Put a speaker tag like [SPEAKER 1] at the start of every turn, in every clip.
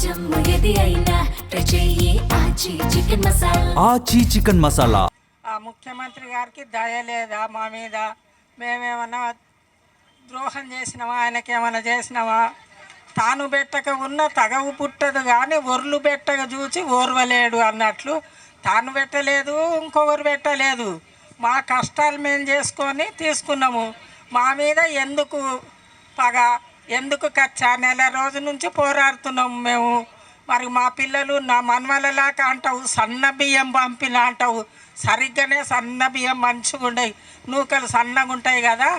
[SPEAKER 1] జమ్ము ఏది అయినా ట్రై చెయ్యి ఆచి చికెన్ మసాలా.
[SPEAKER 2] ఆచి చికెన్ మసాలా.
[SPEAKER 3] ఆ ముఖ్యమంత్రి గారికి దయ లేదా మా మీద? మేమేమన్నా ద్రోహం చేసినావా? ఆయనకేమన్నా చేసినావా? తాను పెట్టక ఉన్న తగవు పుట్టదు కానీ ఒర్లు పెట్టక చూసి ఓర్వలేడు అన్నట్లు తాను పెట్టలేదు, ఇంకొకరు పెట్టలేదు. మా కష్టాలు మేము చేసుకొని తీసుకున్నాము. మా మీద ఎందుకు పగ, ఎందుకు కచ్చ? నెల రోజు నుంచి పోరాడుతున్నాము మేము. మరి మా పిల్లలు నా మనవలలాగా అంటావు, సన్న బియ్యం పంపిన అంటావు. సరిగ్గానే సన్న బియ్యం మంచిగా ఉండవు, నూకలు సన్నగా ఉంటాయి కదా,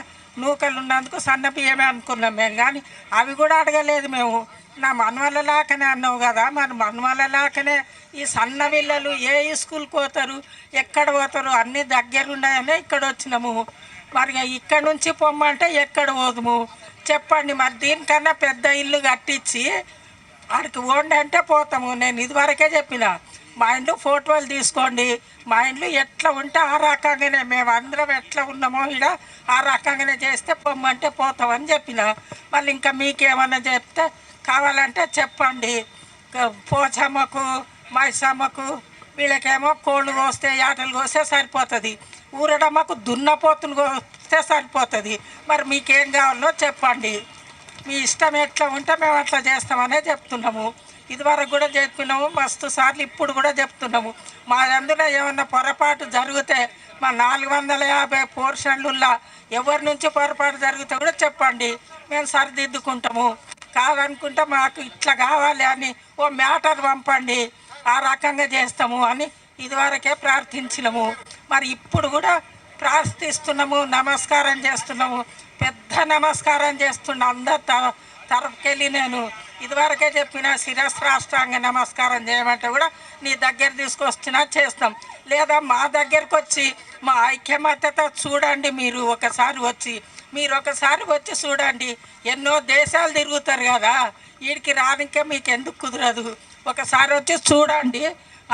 [SPEAKER 3] నూకలు ఉన్నందుకు సన్న బియ్యమే అనుకున్నాం మేము. కానీ అవి కూడా అడగలేదు మేము. నా మనవలలాకనే అన్నావు కదా, మరి మనవలలాకనే ఈ సన్న పిల్లలు ఏ స్కూల్కి పోతారు, ఎక్కడ పోతారు? అన్నీ దగ్గరుండాయనే ఇక్కడ వచ్చినాము. మరి ఇక్కడ నుంచి పొమ్మంటే ఎక్కడ పోదుము చెప్పండి? మరి దీనికన్నా పెద్ద ఇల్లు కట్టించి ఆడికి ఓండి అంటే పోతాము. నేను ఇదివరకే చెప్పిన, మా ఇంట్లో ఫోటోలు తీసుకోండి, మా ఇంట్లో ఎట్లా ఉంటే ఆ రకంగానే మేము అందరం ఎట్లా ఉన్నామో ఇక్కడ ఆ రకంగానే చేస్తే పొమ్మంటే పోతామని చెప్పిన. మళ్ళీ ఇంకా మీకేమన్నా చెప్తే కావాలంటే చెప్పండి. పోచమ్మకు మైసమ్మకు వీళ్ళకేమో కోళ్ళు కోస్తే యాటలు కోస్తే సరిపోతుంది, ఊరడమ్మకు దున్నపోతులు కోస్తే సరిపోతుంది. మరి మీకేం కావాలో చెప్పండి, మీ ఇష్టం ఎట్లా ఉంటే మేము అట్లా చేస్తామనే చెప్తున్నాము. ఇదివరకు కూడా చెప్పినాము మస్తు సార్లు, ఇప్పుడు కూడా చెప్తున్నాము. మా అందులో ఏమన్నా పొరపాటు జరిగితే మా 450 పోర్షన్లులా ఎవరి నుంచి పొరపాటు జరిగితే కూడా చెప్పండి, మేము సరిదిద్దుకుంటాము. కాదనుకుంటే మాకు ఇట్లా కావాలి అని ఓ మ్యాటర్ పంపండి, ఆ రకంగా చేస్తాము అని ఇదివరకే ప్రార్థించినాము. మరి ఇప్పుడు కూడా ప్రార్థిస్తున్నాము, నమస్కారం చేస్తున్నాము. పెద్ద నమస్కారం చేస్తున్నా అందరి తరపుకెళ్ళి. నేను ఇదివరకే చెప్పిన శిరస్రాష్టాంగ నమస్కారం చేయమంటే కూడా నీ దగ్గర తీసుకొచ్చినా చేస్తాం. లేదా మా దగ్గరకు వచ్చి మా ఐక్యమత్యత చూడండి, మీరు ఒకసారి వచ్చి చూడండి. ఎన్నో దేశాలు తిరుగుతారు కదా, వీడికి రానికే మీకు ఎందుకు కుదరదు? ఒకసారి వచ్చి చూడండి,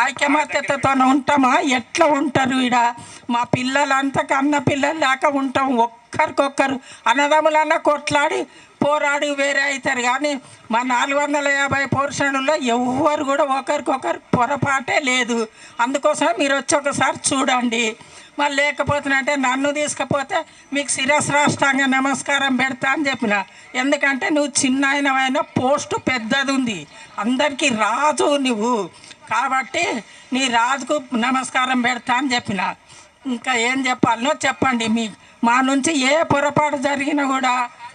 [SPEAKER 3] ఐక్యమత్యతతో ఉంటామా? ఎట్లా ఉంటారు ఈడ? మా పిల్లలంతా కన్న పిల్లలు లేక ఉంటాం. ఒక్కరికొక్కరు అన్నదమ్ములన్నా కొట్లాడి పోరాడి వేరే అవుతారు. కానీ మా 450 పోర్షన్లలో ఎవ్వరు కూడా ఒకరికొకరు పొరపాటే లేదు. అందుకోసం మీరు వచ్చి ఒకసారి చూడండి. మళ్ళీ లేకపోతున్నంటే నన్ను తీసుకపోతే మీకు శిరస్రాష్టాంగ నమస్కారం పెడతా అని చెప్పిన. ఎందుకంటే నువ్వు చిన్న అయిన పోస్టు పెద్దది ఉంది, అందరికీ రాజు నువ్వు, కాబట్టి నీ రాజుకు నమస్కారం పెడతా అని చెప్పిన. ఇంకా ఏం చెప్పాలనో చెప్పండి. మా నుంచి ఏ పొరపాటు జరిగినా కూడా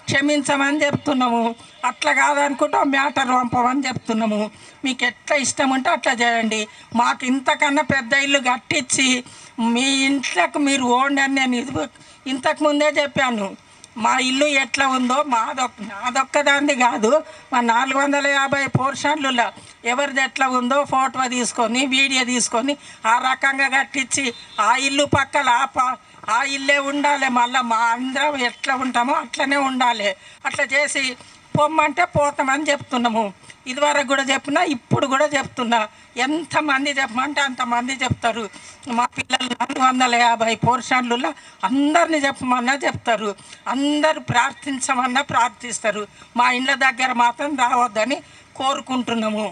[SPEAKER 3] క్షమించమని చెప్తున్నాము. అట్లా కాదనుకుంటే మ్యాటర్ పంపమని చెప్తున్నాము. మీకు ఎట్లా ఇష్టం ఉంటే అట్లా చేయండి. మాకు ఇంతకన్నా పెద్ద ఇల్లు కట్టించి మీ ఇంట్లోకి మీరు ఓండి అని నేను ఇంతకుముందే చెప్పాను. మా ఇల్లు ఎట్లా ఉందో నాదొక్కదాన్ని కాదు, మా 450 పోర్షన్లలో ఎవరిది ఎట్లా ఉందో ఫోటో తీసుకొని వీడియో తీసుకొని ఆ రకంగా కట్టించి ఆ ఇల్లు పక్కల ఆ ఇల్లే ఉండాలి. మళ్ళీ మా అందరం ఎట్లా ఉంటామో అట్లనే ఉండాలి. అట్లా చేసి పొమ్మంటే పోతామని చెప్తున్నాము. ఇదివరకు కూడా చెప్పినా, ఇప్పుడు కూడా చెప్తున్నా. ఎంతమంది చెప్పమంటే అంతమంది చెప్తారు. మా పిల్లలు 450 పోర్షన్లలో అందరినీ చెప్పమన్నా చెప్తారు, అందరూ ప్రార్థించమన్నా ప్రార్థిస్తారు. మా ఇండ్ల దగ్గర మాత్రం రావద్దని కోరుకుంటున్నాము.